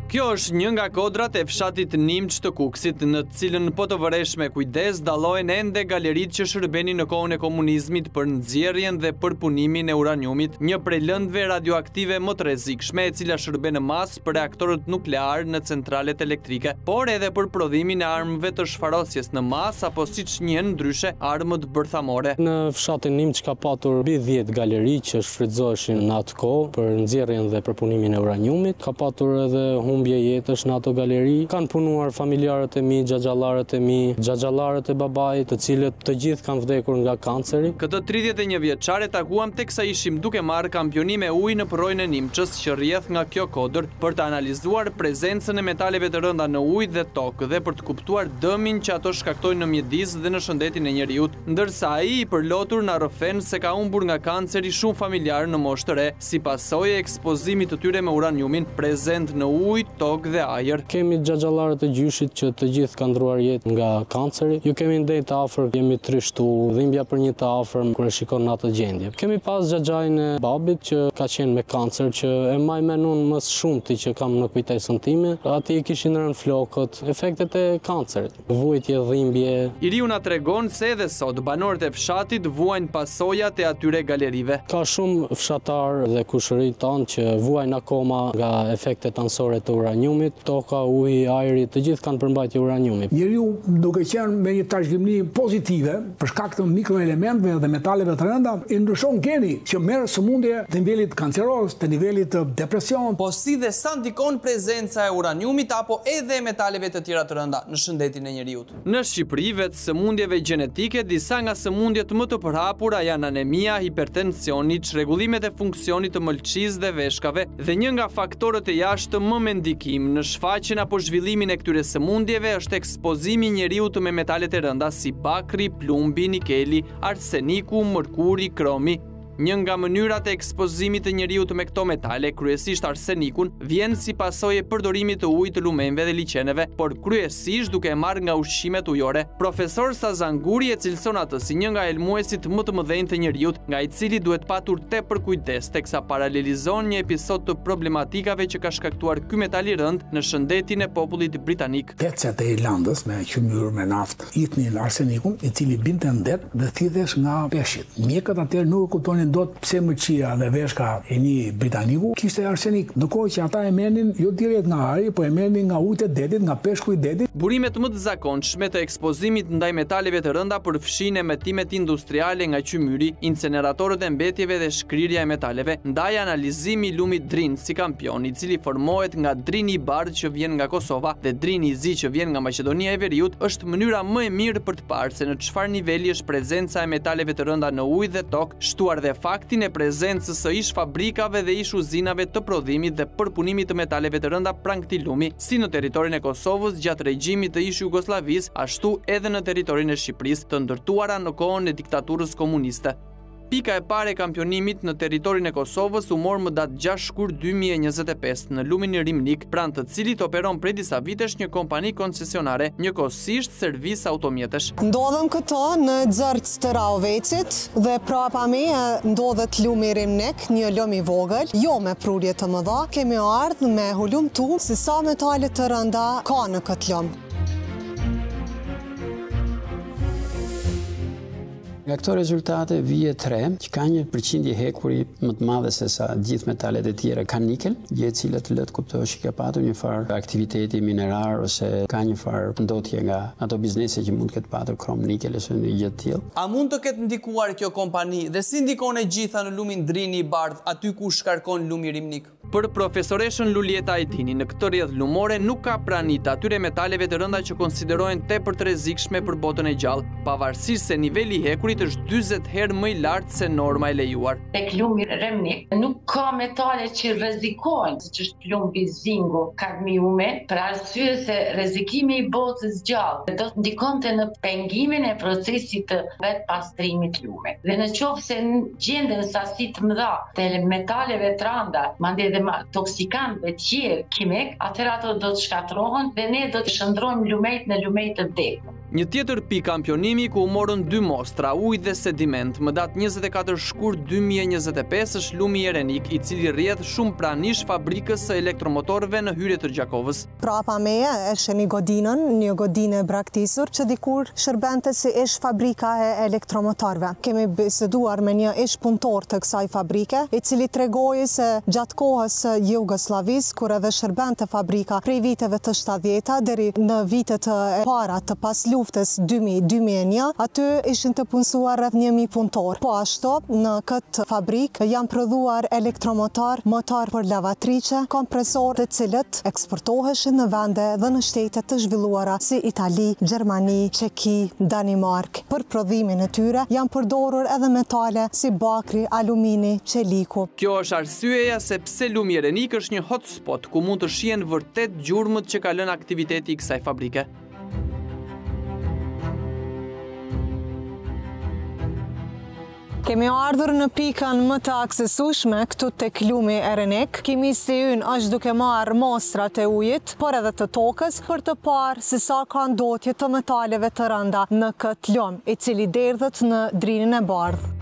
Kjo është një nga kodrat e fshatit Nimç të Kukësit, në cilën po të vëresh me kujdes dallohen ende galeritë që shërbenin në kohën e komunizmit për nxjerrjen dhe përpunimin e uraniumit, një prej lëndëve radioaktive më të rrezikshme, e cila shërben në masë për reaktorët nuklear në centralet elektrike, por edhe për prodhimin e armëve të shfarosjes në masë apo siç njihen ndryshe armët bërthamore. Në fshatin Nimç ka patur mbi 10 galeri që shfrytëzoheshin në atë kohë për nxjerrjen dhe përpunimin e uraniumit. Ka patur edhe humbje jetësh në ato galeri. Kanë punuar familjarët e mi, xhaxhallarët e mi, xhaxhallarët e babait, të cilët të gjithë kanë vdekur nga kanceri. Këtë 31 vjeçare takuam teksa ishim duke marrë kampionime ujë në përrojën e Nimçës që rrjedh nga kjo kodër për të analizuar prezencën e metaleve të rënda në ujë dhe tokë dhe për të kuptuar dëmin që ato shkaktojnë në mjedis dhe në shëndetin e njerëzit, ndërsa ai i përlotur na rrëfen se ka humbur nga kanceri shumë familjarë në moshë të re, si pasojë e ekspozimit të tyre me uraniumin prezent në ujë, tokë dhe ajër. Kemi xhaxhallarët e gjyshit që të gjithë kanë ndruar jetë nga kanceri. Ju kemi ndej të afër, jemi trishtu, dhimbja për një të afër kur e shikon në atë gjendje. Kemi pas xhaxhain e babit që ka qenë me kancer, që e maj menon më shumti që kam në kujtesën time. Ati kishin rënë flokët, efektet e kancerit, vujtje, dhimbje. Iriu na tregon se edhe sot banorët e fshatit vuajnë pasojat e atyre galerive. Ka shumë fshatar dhe kushërit tanë që vuajnë akoma nga efektet anësore të uraniumit, toka, uji, ajri, të gjithë kanë përmbajtje uraniumit. Njeriu duke qenë me një trashëgimni pozitive për shkak të mikroelementeve dhe metaleve të rënda, i ndryshon geni që merr sëmundje të nivelit kanceroz, të nivelit të depresion. Po si dhe sa ndikon prezenca e uraniumit apo edhe metaleve të tjera të rënda në shëndetin e njerëzit? Në Shqipëri vetë sëmundjeve gjenetike, disa nga sëmundjet më të përhapura janë anemia, hipertensioni, çrregullimet e funksionit të mëlçisë dhe veshkave dhe një nga faktorët e jashtëm më me ndikim në shfaqjen apo zhvillimin e këtyre sëmundjeve është ekspozimi i njeriut me metalet e rënda si bakri, plumbi, nikeli, arseniku, mërkuri, kromi. Një nga mënyrat e ekspozimit të njeriut me këto metale, kryesisht arsenikun, vjen si pasojë e përdorimit të ujit të lumenve dhe liqeneve, por kryesisht duke e marrë nga ushqimet ujore. Profesor Sazan Guri e cilëson atë si një nga elmuesit më të mëdhenj të njeriut, nga i cili duhet patur tepër kujdes, teksa paralelizon një episod të problematikave që ka shkaktuar ky metal i rënd në shëndetin e popullit britanik. Pecet e Irlandës me qymyr me naftë itnin arsenikun, i cili binte në det dhe thithesh nga peshqit. Mjekët atëherë nuk kuptonin dot pse mëqia dhe veshka e një britaniku kishte arsenik, ndërkohë që ata e merrnin jo direkt nga ari, po e merrnin nga ujët e detit, nga peshku i detit. Burimet më të zakonshme të ekspozimit ndaj metaleve të rënda përfshin emetimet industriale nga qymyri, inceneratorët e mbetjeve dhe shkrirja e metaleve, ndaj analizimi i lumit drin si kampion, i cili formohet nga drini i bardhë që vjen nga Kosova dhe drini i zi që vjen nga Maqedonia e Veriut, është mënyra më e mirë për të parë se në çfarë niveli është prezenca e metaleve të rënda në ujë dhe tokë, shtuar dhe faktin e prezencës së ish fabrikave dhe ish uzinave të prodhimit dhe përpunimit të metaleve të rënda pranë këtij lumi, si në territorin e Kosovës gjatë regjimit të ish Jugosllavisë, ashtu edhe në territorin e Shqipërisë, të ndërtuara në kohën e diktaturës komuniste. Pika e parë e kampionimit në territorin e Kosovës u mor më datë 6 shkurt 2025 në lumin e Rimnik, pranë të cilit operon prej disa vitesh një kompani koncesionare, njëkohësisht servis automjetesh. Ndodhem këto në Xërc të Rahovecit dhe prapa meje ndodhet lumi Rimnik, një lum i vogël, jo me prurje të mëdha. Kemi ardhur me hulumtu se sa metale të rënda ka në këtë lum. Nga këto rezultate vije 3, që ka një përqindje hekuri më të madhe se sa gjithë metalet e tjera, ka nikel, gjë e cila të lët kuptohesh që ka patur një farë aktiviteti minerar ose ka një farë ndotje nga ato biznese që mund të ketë patur krom nikel ose një gjë të tillë. A mund të ketë ndikuar kjo kompani dhe si ndikon e gjitha në lumin drini i bardh aty ku shkarkon lumi Rimnik? Për profesoreshën Lulieta Ajdini, në këtë rrjedhë lumore nuk ka pranit atyre metaleve të rënda që konsiderohen tepër të rrezikshme për botën e gjallë, pavarësisht se niveli i hekurit është 40 herë më i lartë se norma e lejuar. Tek lumi Rimnik nuk ka metale që rrezikojnë, siç është plumbi, zingu, kadmiumi, për arsye se rrezikimi i botës gjallë do të ndikonte në pengimin e procesit të vet pastrimit lumit. Dhe në qoftë se gjenden sasi të mëdha të metaleve të rënda, madje toksikanëve tjerë kimik, atëherë ato do të shkatërrohen dhe ne do të shndrojmë lumejt në lumej të vdekur. Një tjetër pikë kampionimi ku u morën 2 mostra, ujë dhe sediment, më datë 24 shkurt 2025 është lumi Erenik, i cili rrjedh shumë pranë ish fabrikës së elektromotorëve në hyrje të Gjakovës. Prapa meje është një godinë e braktisur që dikur shërbente si ish fabrika e elektromotorëve. Kemi biseduar me një ish punëtor të kësaj fabrike, i cili tregoi se gjatë kohës së Jugoslavisë, kur edhe shërbente fabrika prej viteve të 70-ta deri në vitet e para të pas luftës 2000-2001, aty ishin të punësuar rreth 1000 punëtor. Po ashtu, në këtë fabrikë janë prodhuar elektromotor, motor për lavatriçe, kompresor të cilët eksportoheshin në vende dhe në shtete të zhvilluara si Itali, Gjermani, Çeki, Danimark. Për prodhimin e tyre janë përdorur edhe metale si bakri, alumini, çeliku. Kjo është arsyeja se pse lumi Erenik është një hotspot ku mund të shihen vërtet gjurmët që ka lënë aktiviteti i kësaj fabrike. Kemi ardhur në pikën më të aksesueshme këtu tek lumi Erenik. Kimisti ynë është duke marrë mostrat e ujit, por edhe të tokës, për të parë se sa ka ndotje të metaleve të rënda në këtë lum, i cili derdhet në drinin e bardhë.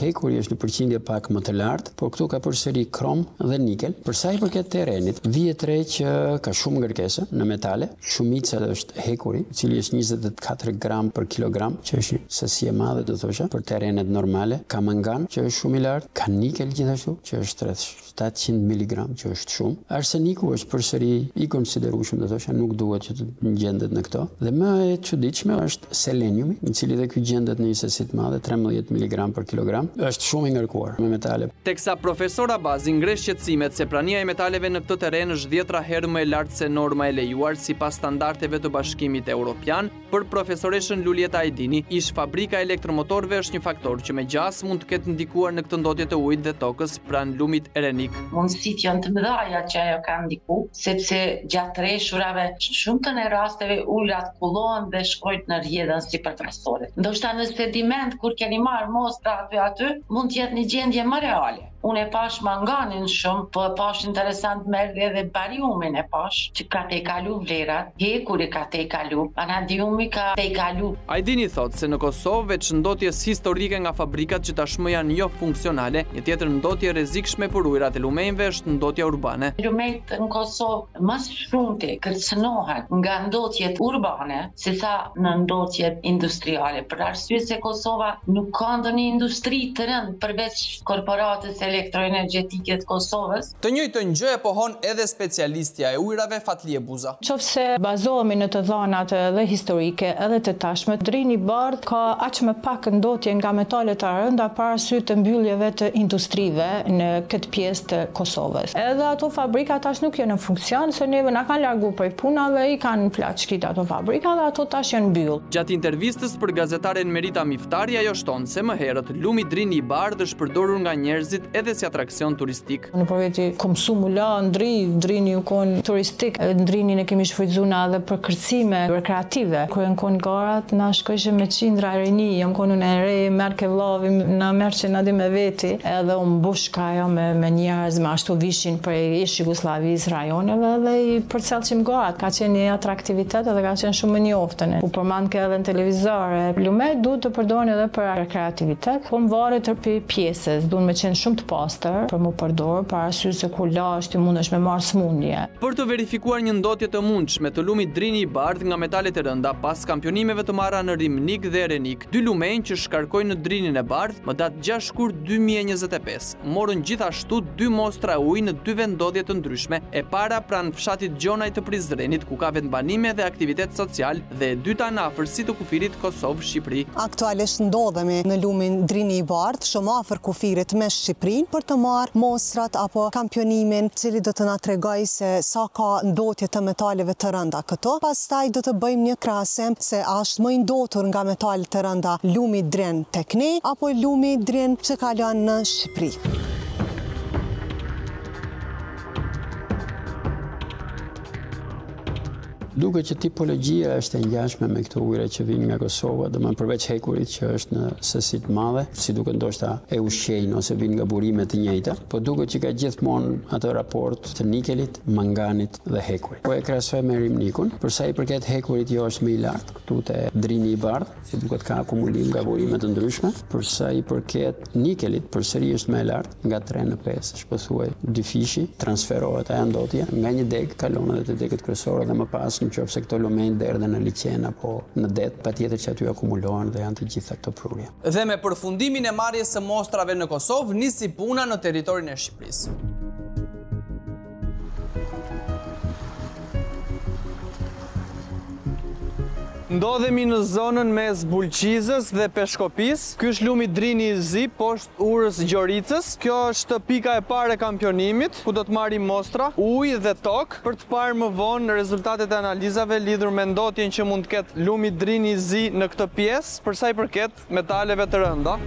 Hekuri është në përqindje pak më të lartë, por këtu ka përsëri krom dhe nikel. Për sa i përket terrenit, vihet re që ka shumë ngarkesë në metale. Shumica është hekuri, i cili është 24 gram për kilogram, që është një sasi e madhe do thosha për terrenet normale. Ka mangan, që është shumë i lartë, ka nikel gjithashtu, që është rreth 700 mg, që është shumë. Arseniku është përsëri i konsiderueshëm, do thosha, nuk duhet që të gjendet në këto. Dhe më e çuditshme është seleniumi, i cili dhe ky gjendet në një sasi të madhe, 13 mg për kilogram. Është shumë i ngarkuar me metale. Teksa profesora Bazi ngresh qetësimet se prania e metaleve në këtë terren është 10 herë më e lartë se norma e lejuar sipas standardeve të Bashkimit Evropian, për profesoreshën Lulieta Ajdini, ish fabrika e elektromotorëve është një faktor që me gjas mund të ketë ndikuar në këtë ndotje të ujit dhe tokës pranë lumit Erenik. Mundësitë janë të mëdha që ajo ka ndikuar, sepse gjatë rreshurave shumë të në rasteve ujrat kullohen dhe shkojnë në rrjedhën sipërfaqësore. Ndoshta në sediment kur keni marrë mostra aty mund të jetë një gjendje më reale. Unë e pash manganin shumë, po e pash interesant merrje edhe bariumin e pash, që ka te kalu vlerat, hekuri ka te kalu, vanadiumi ka te kalu. Ajdini thot se në Kosovë veç ndotjes historike nga fabrikat që tashmë janë jo funksionale, një tjetër ndotje rrezikshme për ujrat e lumenjve është ndotja urbane. Lumenjt në Kosovë më shumëti kërcënohen nga ndotjet urbane, se sa në ndotjet industriale, për arsye se Kosova nuk ka ndonjë industri të rëndë përveç korporatës elektroenergjetike të Kosovës. Të njëjtën gjë e pohon edhe specialistja e ujrave Fatlie Buza. Qofse bazohemi në të dhënat edhe historike edhe të tashme, drini i bardh ka aq më pak ndotje nga metale të rënda para sy të mbylljeve të industrive në këtë pjesë të Kosovës. Edhe ato fabrika tash nuk janë në funksion, se neve na kanë larguar prej punave, i kanë plaçkit ato fabrika dhe ato tash janë mbyll. Gjatë intervistës për gazetaren Merita Miftari ajo shton se më herët lumi drini i bardh është përdorur nga njerëzit edhe si atraksion turistik. Në përveti konsumu la ndrini u kon turistik, ndrinin e kemi shfrytzuar edhe për kërcime rekreative. Kur në kon garat na shkojshim me qindra rini, jam konu në re, merr ke vllavi, na merr që na di me veti, edhe u mbushka ajo me njerëz, me ashtu vishin prej ish Jugosllavisë, rajoneve dhe i përcjellshim garat. Ka qenë një atraktivitet edhe ka qenë shumë e njoftën. U përmend ke edhe në televizor. Lumet duhet të përdoren edhe për rekreativitet, po varet të pjesës, duhet me qenë shumë të pastër për mu përdorë, para arsye se kur lash ti mundesh me marrë smundje. Për të verifikuar një ndotje të mundshme të lumit drini i bardh nga metalet e rënda pas kampionimeve të marra në Rimnik dhe Erenik, dy lumenj që shkarkojnë në drinin e bardh, më datë 6 shkurt 2025, morën gjithashtu 2 mostra ujë në 2 vendodhje të ndryshme, e para pranë fshatit Gjonaj të Prizrenit, ku ka vendbanime dhe aktivitet social, dhe e dyta në afërsi të kufirit Kosovë-Shqipëri. Aktualisht ndodhemi në lumin drini i bardh, shumë afër kufirit me Shqipërinë, për të marrë mostrat apo kampionimin, cili do të na tregoj se sa ka ndotje të metaleve të rënda këto. Pastaj do të bëjmë një krahasim se a është më i ndotur nga metalet të rënda lumi dren tek ne apo lumi dren që kalon në Shqipëri. Duket që tipologjia është e ngjashme me këto ujëra që vijnë nga Kosova, domethënë përveç hekurit që është në sasi të madhe, si duket ndoshta e ushqejnë ose vijnë nga burime të njëjta, po duket që ka gjithmonë atë raport të nikelit, manganit dhe hekurit. Po e krahasoj me rimnikun, për sa i përket hekurit jo është më i lartë, këtu te drini i bardh, si duket ka akumulim nga burime të ndryshme, për sa i përket nikelit, përsëri është më e lartë, nga 3 në 5, është pothuaj 2 fishi, transferohet ajo ndotje nga një deg kalon edhe te degët kryesore dhe më pas nëse këto lumenj derdhen në liqen apo në det, patjetër që aty akumulohen dhe janë të gjitha këto prurje. Dhe me përfundimin e marrjes së mostrave në Kosovë, nisi puna në territorin e Shqipërisë. Ndodhemi në zonën mes Bulqizës dhe Peshkopis. Ky është lumi Drini i Zi, poshtë urës Gjoricës. Kjo është pika e parë e kampionimit, ku do të marrim mostra, ujë dhe tokë, për të parë më vonë rezultatet e analizave lidhur me ndotjen që mund të ketë lumi Drini i Zi në këtë pjesë, për sa i përket metaleve të rënda.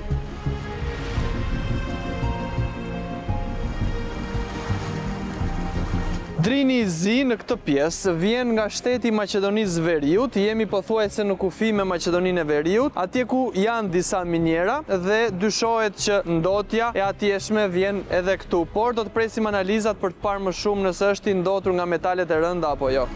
Drini i Zi në këtë pjesë vjen nga shteti i Maqedonisë Veriut, jemi pothuajse në kufi me Maqedoninë e Veriut, atje ku janë disa minjera dhe dyshohet që ndotja e atjeshme vjen edhe këtu, por do të presim analizat për të parë më shumë nëse është i ndotur nga metalet e rënda apo jo.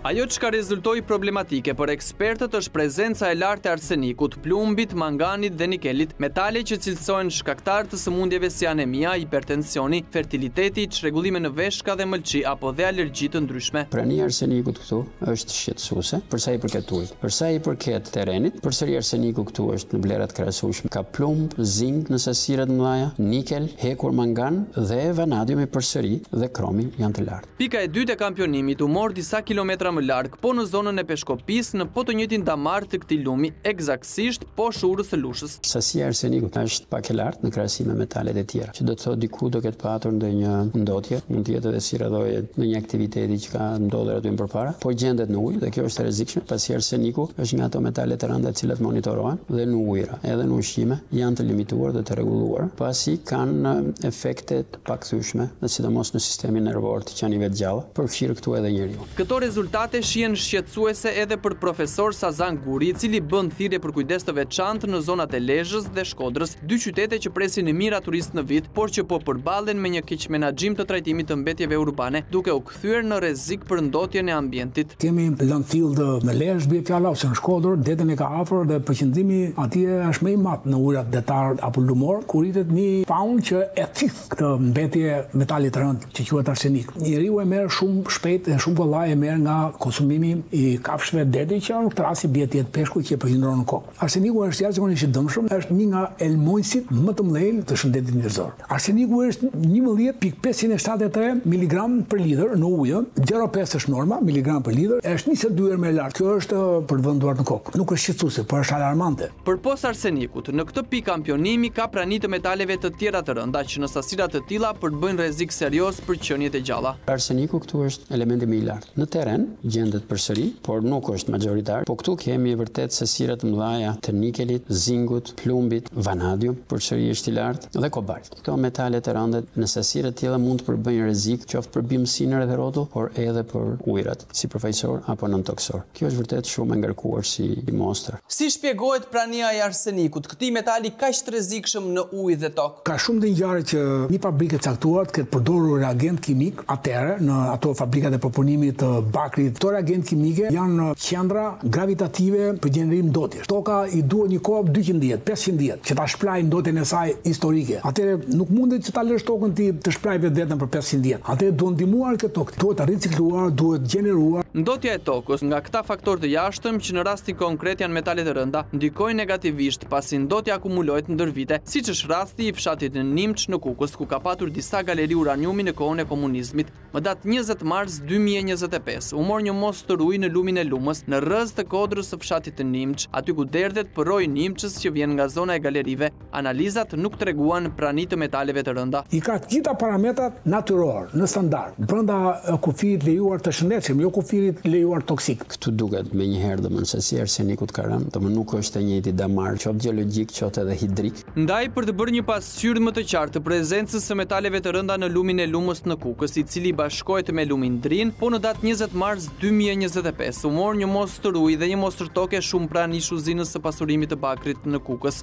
Ajo që ka rezultoi problematike për ekspertët është prezenca e lartë e arsenikut, plumbit, manganit dhe nikelit, metale që cilësojnë shkaktar të sëmundjeve si anemia, hipertensioni, fertiliteti, çrregullime në veshka dhe mëlçi apo dhe alergji të ndryshme. Prania e arsenikut këtu është shqetësuese për sa i përket ujit. Për sa i përket terrenit, përsëri arseniku këtu është në vlerat krahasueshme. Ka plumb, zink në sasiret mëdha, nikel, hekur mangan dhe vanadiumi përsëri dhe kromi janë të lartë. Pika e dytë e kampionimit u mor disa kilometra më larg, po në zonën e Peshkopis, në po të njëjtin damar të këtij lumi, eksaktësisht poshtë urës së Lushës. Sasia e arsenikut është pak e lartë në krahasim me metalet e tjera, që do të thotë diku do ketë patur ndonjë ndotje, mund të jetë edhe si rrëdhojë në një aktiviteti që ka ndodhur aty më përpara, po gjendet në ujë dhe kjo është e rrezikshme, pasi arseniku është nga ato metale të rënda të cilat monitorohen dhe në ujëra, edhe në ushqime janë të limituar dhe të rregulluar, pasi kanë efekte të pakthyeshme, dhe sidomos në sistemin nervor të qenieve të gjalla, përfshirë këtu edhe njeriu. Këto rezultate shihen shqetësuese edhe për profesor Sazan Guri, i cili bën thirrje për kujdes të veçantë në zonat e Lezhës dhe Shkodrës, dy qytete që presin në mira turistë në vit, por që po përballen me një keq menaxhim të trajtimit të mbetjeve urbane, duke u kthyer në rrezik për ndotjen e ambientit. Kemi landfill në Lezhë, bie fjala ose në Shkodër, detën e ka afër dhe përqendrimi atje është më i madh në ujërat detar apo lumor, ku rritet një faunë që e thith këtë mbetje metalit të rënd që quhet arsenik. Njeriu e merr shumë shpejt dhe shumë kollaj e merr nga konsumimi i kafshëve deti që në këtë rast i bie tjetër peshku që përqendron në kokë. Arseniku është jashtëzakonisht i dëmshëm, është një nga elmonjësit më të mëdhenj të shëndetit njerëzor. Arseniku është 11.573 mg për litër në ujë, 0.5 është norma, miligram për litër, është 22 herë më lart. Kjo është për të venduar në kokë. Nuk është shqetësuese, por është alarmante. Përpos arsenikut, në këtë pikë kampionimi ka prani të metaleve të tjera të rënda që në sasira të tilla për të bëjnë rrezik serioz për qeniet e gjalla. Arseniku këtu është elementi më i lartë. Në terren gjendet përsëri, por nuk është majoritar. Po këtu kemi vërtet sasira të mëdha të nikelit, zinkut, plumbit, vanadium, përsëri është i lartë dhe kobalt. Këto metale të rënda në sasira të tilla mund të përbëjnë rrezik, qoftë për bimësinër dhe rrotull, por edhe për ujërat, si përfaqësor apo nëntoksor. Kjo është vërtet shumë e ngarkuar si mostër. Si shpjegohet prania e arsenikut, këtij metali kaq të rrezikshëm në ujë dhe tokë? Ka shumë të ngjarje që një fabrikë e caktuar të ketë përdorur reagent kimik atëherë në ato fabrikat e përpunimit të bakrit. Këto reagent kimike janë qendra gravitative për gjenerim ndotjesh. Toka i duhet një kohë 200 vjet, 500 vjet që ta shplajë ndotjen e saj historike. Atëherë nuk mundet që ta lësh tokën ti të shplajë vetën për 500 vjet. Atëherë duhet ndihmuar këtë tokë. Duhet ricikluar, duhet gjeneruar. Ndotja e tokës nga këta faktorë të jashtëm që në rastin konkret janë metale të rënda, ndikojnë negativisht pasi ndotja akumulohet ndër vite, siç është rasti i fshatit në Nimç në Kukës, ku ka patur disa galeri uraniumi në kohën e komunizmit. Më datë 20 mars 2025 u humor një mos të ruaj në lumin e Lumës, në rrëz të kodrës së fshatit të Nimç, aty ku derdhet përroj Nimçës që vjen nga zona e galerive. Analizat nuk treguan prani të metaleve të rënda. I ka të gjitha parametrat natyror, në standard, brenda kufirit lejuar të shëndetshëm, jo kufirit lejuar toksik. Këtu duket me njëherë se si arsenikut ka rënë, nuk është e njëjti damar, qoftë gjeologjik, qoftë edhe hidrik. Ndaj për të bërë një pasqyrë më të qartë të prezencës së metaleve të rënda në lumin e Lumës në Kukës, i cili bashkohet me lumin Drin, po në datë 20 mars 2025 u mor një mos të ruaj dhe një mos tërtoke shumë pranë ish uzinës së pasurimit të bakrit në Kukës.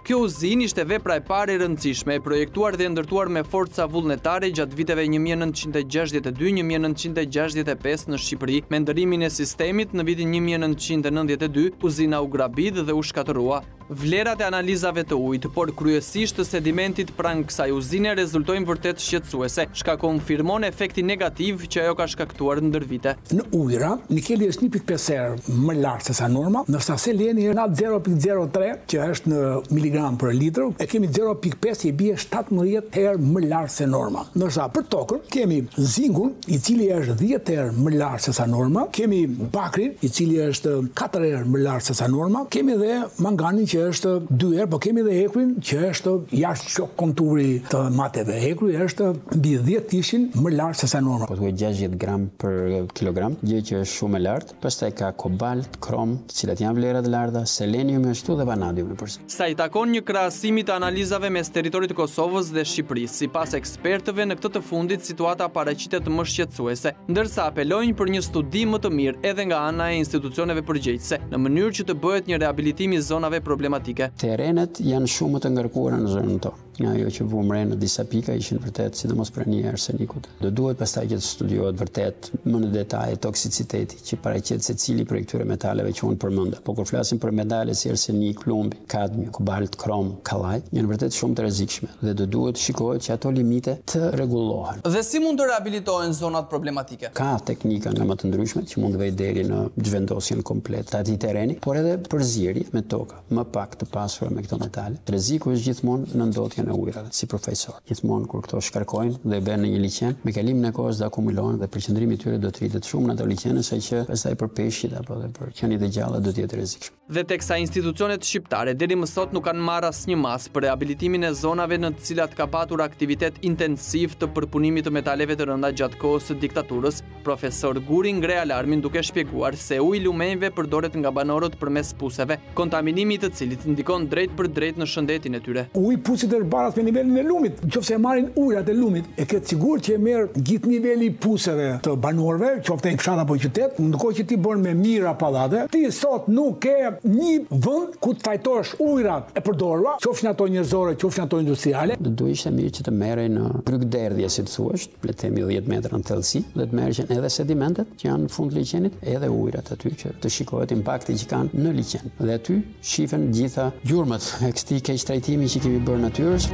Kjo uzinë ishte vepra e parë e rëndësishme, e projektuar dhe ndërtuar me forca vullnetare gjatë viteve 1962-1965 në Shqipëri. Me ndërimin e sistemit në vitin 1992, uzina u grabit dhe u shkatërua. Vlerat e analizave të ujit, por kryesisht të sedimentit pranë kësaj uzine rezultojnë vërtet shqetësuese, shka konfirmon efekti negativ që ajo ka shkaktuar ndër vite. Në ujra, nikeli është 1.5 herë më lartë se sa norma, ndërsa seleni është 0.03, që është në miligram për litër, e kemi 0.5 i bie 17 herë më lartë se norma. Ndërsa për tokën kemi zingun, i cili është 10 herë më lartë se sa norma, kemi bakrin, i cili është 4 herë më lartë se sa norma, kemi dhe manganin që është 2 herë, po kemi dhe hekrin që është jashtë shok konturi të mateve. Hekri është mbi 10 ishin më lartë se sa norma. Po thuaj 60 gram për kilogram, gjë që është shumë e lartë. Pastaj ka kobalt, krom, të cilat janë vlera të larta, seleniumi ashtu dhe vanadiumi përse. Sa i takon një krahasimi të analizave mes teritorit të Kosovës dhe Shqipërisë, sipas ekspertëve në këtë të fundit situata paraqitet më shqetësuese, ndërsa apelojnë për një studi më të mirë edhe nga ana e institucioneve përgjegjëse, në mënyrë që të bëhet një riabilitim i zonave problematike. Terrenet janë shumë të ngarkuara në zonën tonë. Ajo që vumre në disa pika ishin vërtet sidomos prania e arsenikut. Do duhet pastaj që të studiohet vërtet më në detaj toksiciteti që paraqet secili prej këtyre metaleve që unë përmenda. Po kur flasim për metale si arsenik, plumbi, kadmium, kobalt, krom, kallaj, janë vërtet shumë të rrezikshme dhe do duhet shikohet që ato limite të rregullohen. Dhe si mund të riabilitohen zonat problematike? Ka teknika nga më të ndryshme që mund të vejë deri në zhvendosjen komplet të atij terreni, por edhe përzierje me toka më pak të pasura me këto metale. Rreziku është gjithmonë në ndotjen e ujrave, si profesor. Gjithmonë kur këto shkarkojnë dhe bën në një liqen, me kalimin e kohës do akumulohen dhe përqendrimi i tyre do të rritet shumë në ato liqene, saqë pastaj për peshqit apo edhe për qeniet e gjalla do të jetë rrezikshëm. Dhe teksa institucionet shqiptare deri më sot nuk kanë marrë asnjë mas për riabilitimin e zonave në të cilat ka patur aktivitet intensiv të përpunimit të metaleve të rënda gjatë kohës së diktaturës, profesor Guri ngre alarmin duke shpjeguar se uji i lumenjve përdoret nga banorët përmes puseve, kontaminimi i të cilit ndikon drejt për drejt në shëndetin e tyre. Uji pusit është barat me nivelin e lumit. Nëse marrin ujrat e lumit, e ke sigurt që e merr gjithë niveli i puseve të banorëve, qoftë në fshat apo qytet, ndërkohë që ti bën me mira pallate, ti sot nuk ke një vend ku të fajtosh ujrat e përdorura, qofshin ato njerëzore, qofshin ato industriale. Do ishte mirë që të merrej në rrugderdhje, si të thuash, le të themi 10 metra në thellësi, dhe të merreshin edhe sedimentet që janë në fund liqenit, edhe ujrat aty që të shikohet impakti që kanë në liqen. Dhe aty shifen gjitha gjurmët e këtij keq trajtimi që kemi bërë natyrës.